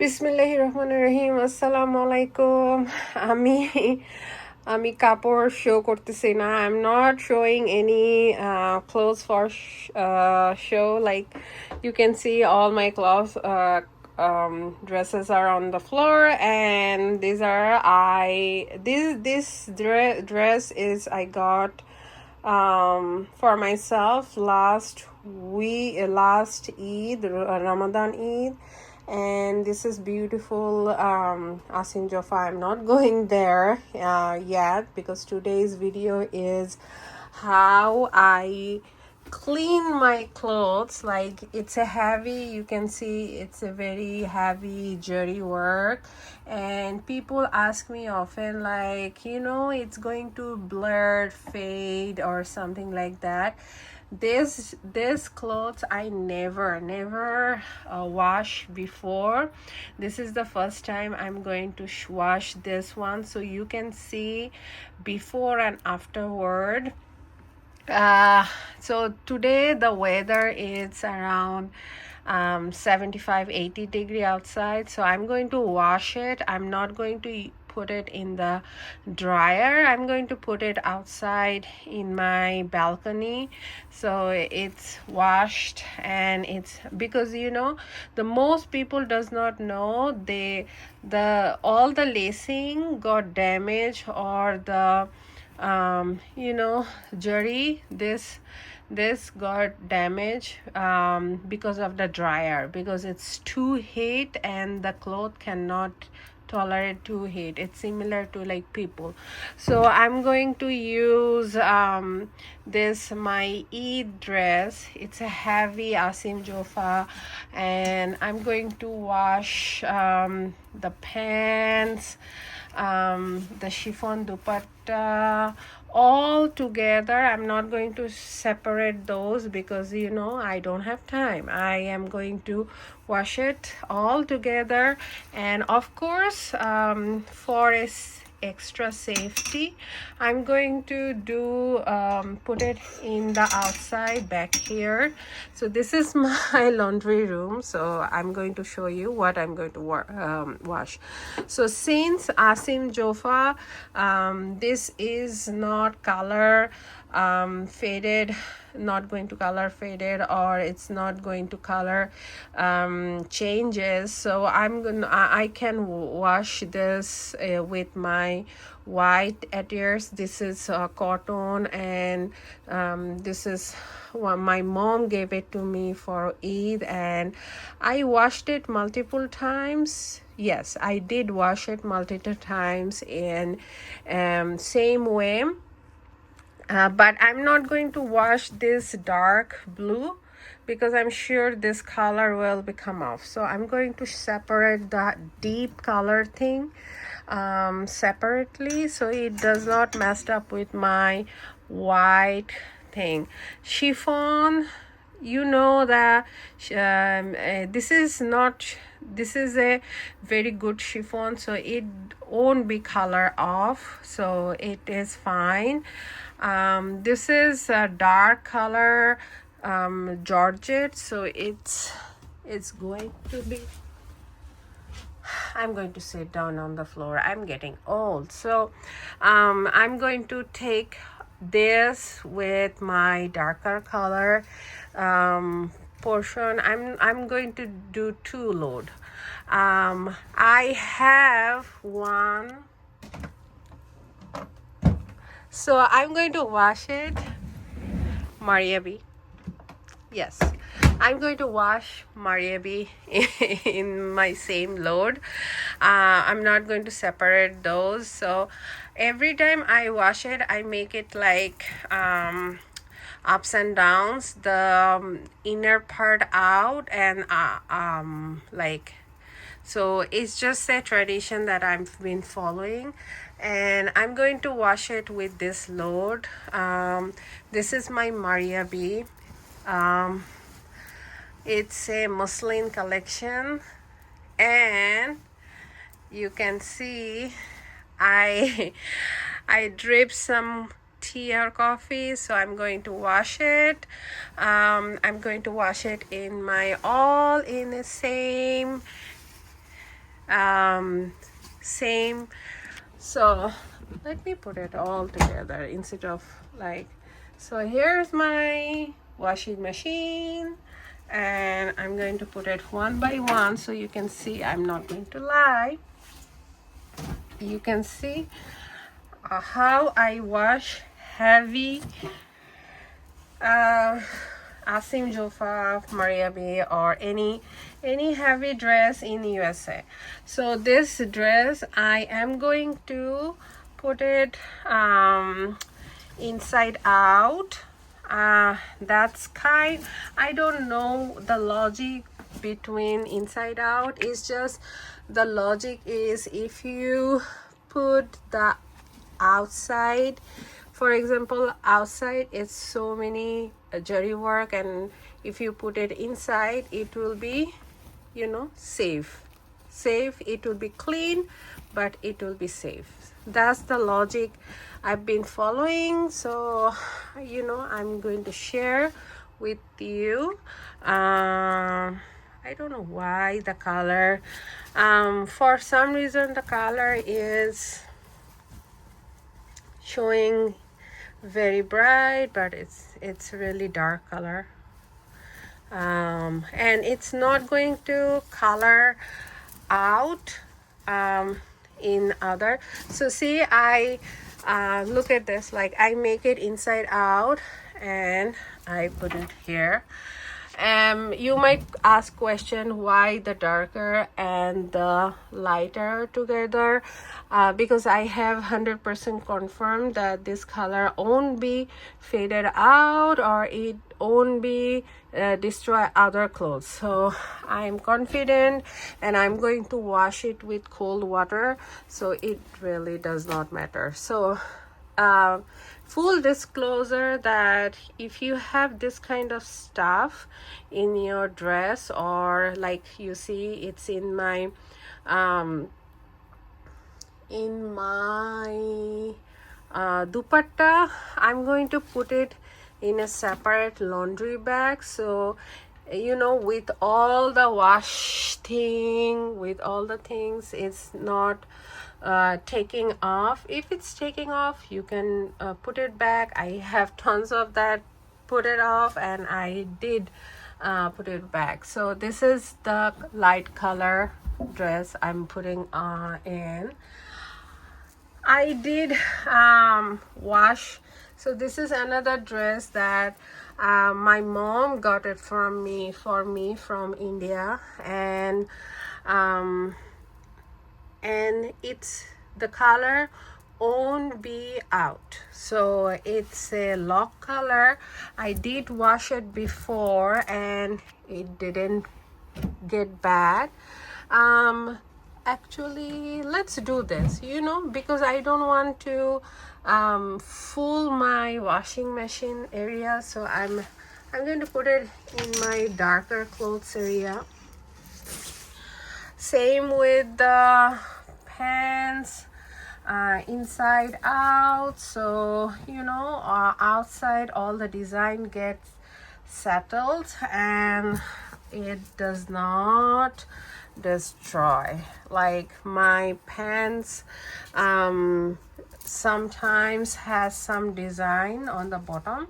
বিসমিল্লাহিররহমানিররহিম। আসসালামু আলাইকুম। আমি আমি কাপড় শো করতেছি না। I'm not showing any clothes for show. Like you can see, all my clothes dresses are on the floor, and these are dress is I got for myself last Eid, Ramadan Eid. And this is beautiful Asim Jofa. I'm not going there yet, because today's video is how I clean my clothes. Like, it's a heavy, you can see it's a very heavy dirty work, and people ask me often, like, it's going to blur, fade, or something like that. This clothes I never wash before. This is the first time I'm going to wash this one, so you can see before and afterward. So today the weather is around 75-80 degree outside, so I'm going to wash it. I'm not going to put it in the dryer. I'm going to put it outside in my balcony, so it's washed. And it's because the most people does not know, all the lacing got damaged, or the jerry, this got damaged because of the dryer, because it's too heat and the cloth cannot tolerate too heat. It's similar to like people. So I'm going to use this my Eid dress. It's a heavy Asim Jofa, and I'm going to wash the pants, the chiffon dupatta, all together. I'm not going to separate those, because I don't have time. I am going to wash it all together. And of course, for extra safety, I'm going to do put it in the outside back here. So this is my laundry room, so I'm going to show you what I'm going to wash. So since Asim Jofa, this is not color faded, not going to color faded, or it's not going to color changes, so I can wash this with my white adheres. This is cotton, and this is my mom gave it to me for Eid, and I washed it multiple times. Yes, I did wash it multiple times in same way. But I'm not going to wash this dark blue, because I'm sure this color will become off. So I'm going to separate the deep color thing separately, so it does not mess up with my white thing. Chiffon, that this is a very good chiffon, so it won't be color off, so it is fine. This is a dark color georgette, so it's going to be, I'm going to sit down on the floor. I'm getting old. So I'm going to take this with my darker color portion. I'm going to do 2 load. I have one. So I'm going to wash it. Maria B. Yes, I'm going to wash Maria B in my same load. I'm not going to separate those. So every time I wash it, I make it like ups and downs, the inner part out, and like, so it's just a tradition that I've been following. And I'm going to wash it with this load. This is my Maria B. It's a muslin collection, and you can see I drip some tea or coffee, so I'm going to wash it. I'm going to wash it in the same Same. So let me put it all together instead of like, so here's my washing machine, and I'm going to put it one by one so you can see. I'm not going to lie. You can see how I wash heavy uh, Asim, Jofa, Maria Bay, or any heavy dress in USA. So this dress I am going to put it inside out. That's kind, I don't know the logic between inside out. It's just the logic is if you put the outside, for example, outside it's so many jari work, and if you put it inside it will be, you know, safe. It will be clean, but it will be safe. That's the logic I've been following. So you know, I'm going to share with you. I don't know why the color, for some reason the color is showing very bright, but it's really dark color, and it's not going to color out in other. So see, I look at this, like I make it inside out and I put it here. You might ask question why the darker and the lighter together, because I have 100% confirmed that this color won't be faded out or it won't be destroy other clothes. So I'm confident, and I'm going to wash it with cold water, so it really does not matter. So full disclosure that if you have this kind of stuff in your dress, or like you see it's in my dupatta, I'm going to put it in a separate laundry bag. So you know, with all the wash thing, with all the things, it's not taking off. If it's taking off, you can put it back. I have tons of that put it off, and I did put it back. So this is the light color dress I'm putting in. I did wash. So this is another dress that my mom got it from me from India, and it's the color won't be out. So it's a lock color. I did wash it before and it didn't get bad. Actually, let's do this, you know, because I don't want to fool my washing machine area. So I'm going to put it in my darker clothes area. Same with the pants, inside out. So you know, outside all the design gets settled and it does not destroy. Like my pants sometimes has some design on the bottom,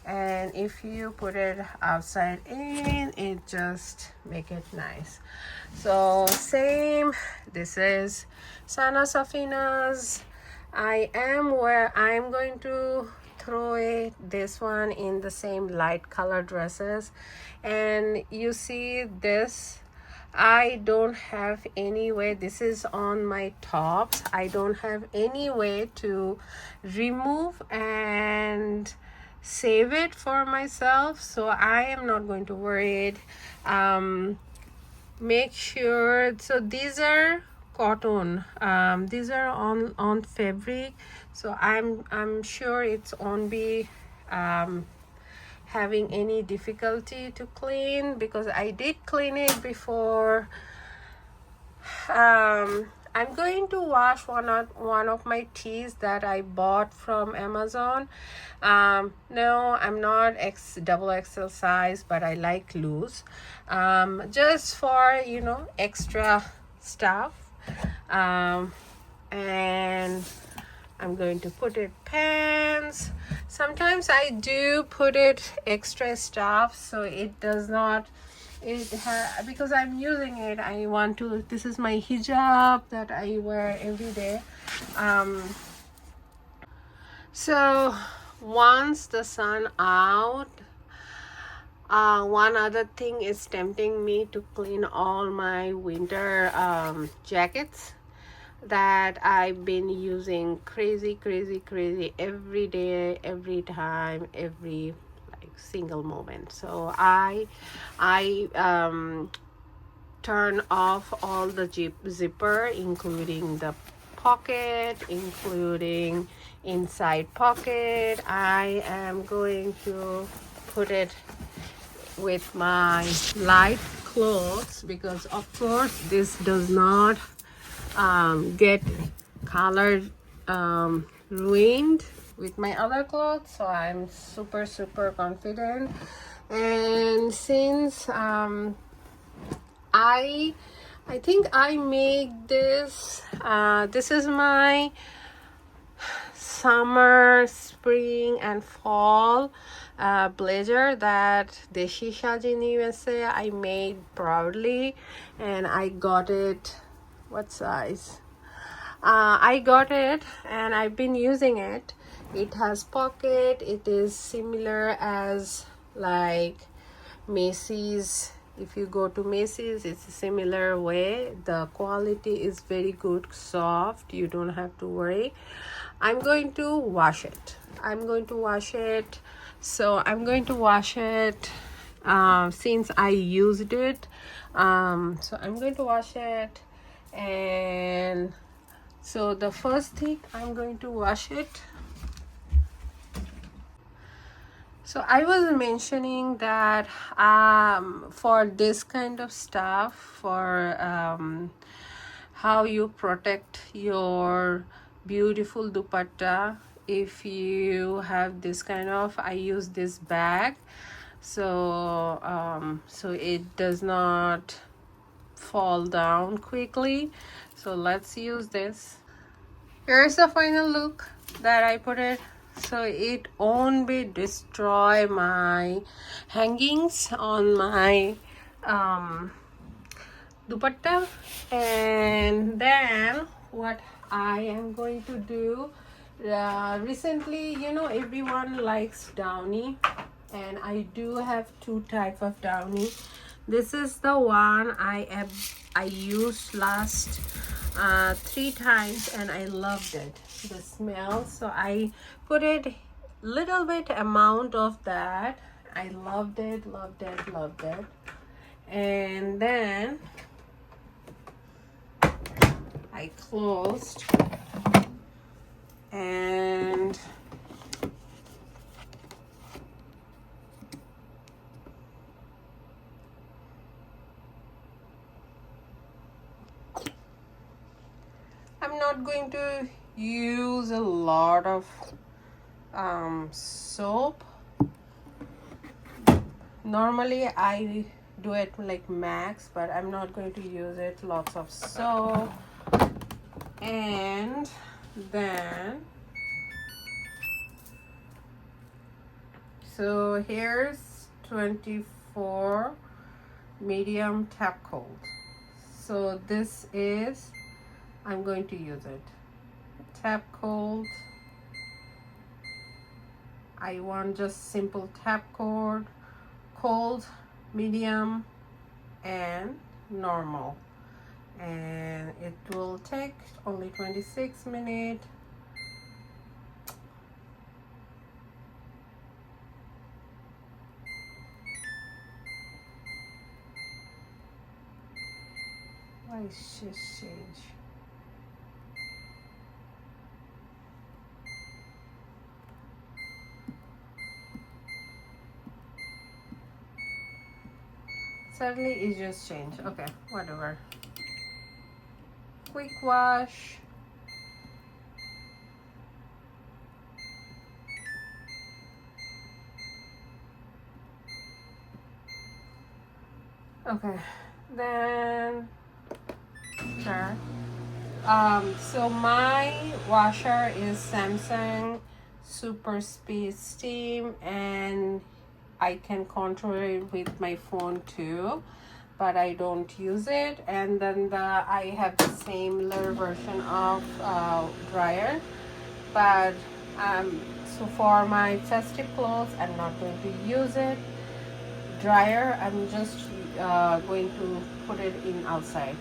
and if you put it outside in, it just make it nice. So same, this is Sana Safina's. I am going to throw it, this one, in the same light color dresses. And you see this, I don't have any way, this is on my tops, I don't have any way to remove and save it for myself, so I am not going to worry it. Make sure, so these are cotton, these are on fabric, so I'm sure it's won't be having any difficulty to clean, because I did clean it before. I'm going to wash one of my tees that I bought from Amazon. No, I'm not double XL size, but I like loose, just for, you know, extra stuff. um, and I'm going to put it pants. Sometimes I do put it extra stuff so it does not because I'm using it. I want to, this is my hijab that I wear every day. So once the sun out, one other thing is tempting me to clean all my winter jackets that I've been using crazy every day, every time, every like single moment. So I turn off all the zipper, including the pocket, including inside pocket. I am going to put it with my light clothes because of course this does not get color ruined with my other clothes. So I'm super confident. And since I think I made this this is my summer, spring and fall blazer that Deshi Shaj in USA I made proudly, and I got it, what size? I got it and I've been using it. It has pocket. It is similar as like Macy's. If you go to Macy's, it's a similar way. The quality is very good, soft. You don't have to worry. I'm going to wash it. So I'm going to wash it since I used it. So I'm going to wash it. And so the first thing I'm going to wash it. So I was mentioning that for this kind of stuff, for how you protect your beautiful dupatta, if you have this kind of, I use this bag, so so it does not fall down quickly. So let's use this. Here's the final look that I put it. So it won't be destroy my hangings on my dupatta. And then what I am going to do, recently, you know, everyone likes downy, and I do have two type of downy. This is the one I used last 3 times and I loved it, the smell. So I put it little bit amount of that. I loved it. And then I closed, and I'm not going to use a lot of soap. Normally I do it like max, but I'm not going to use it lots of soap. And then so here's 24 medium tap cold. So this is, I'm going to use it tap cold. I want just simple tap cold, medium and normal, and it will take only 26 minutes. Why is this change? Suddenly it just changed. Okay, whatever. Quick wash. Okay, then So my washer is Samsung Super Speed Steam, and I can control it with my phone too, but I don't use it. And then I have the similar version of dryer, but so for my festive clothes, I'm not going to use it dryer. I'm just going to put it in outside.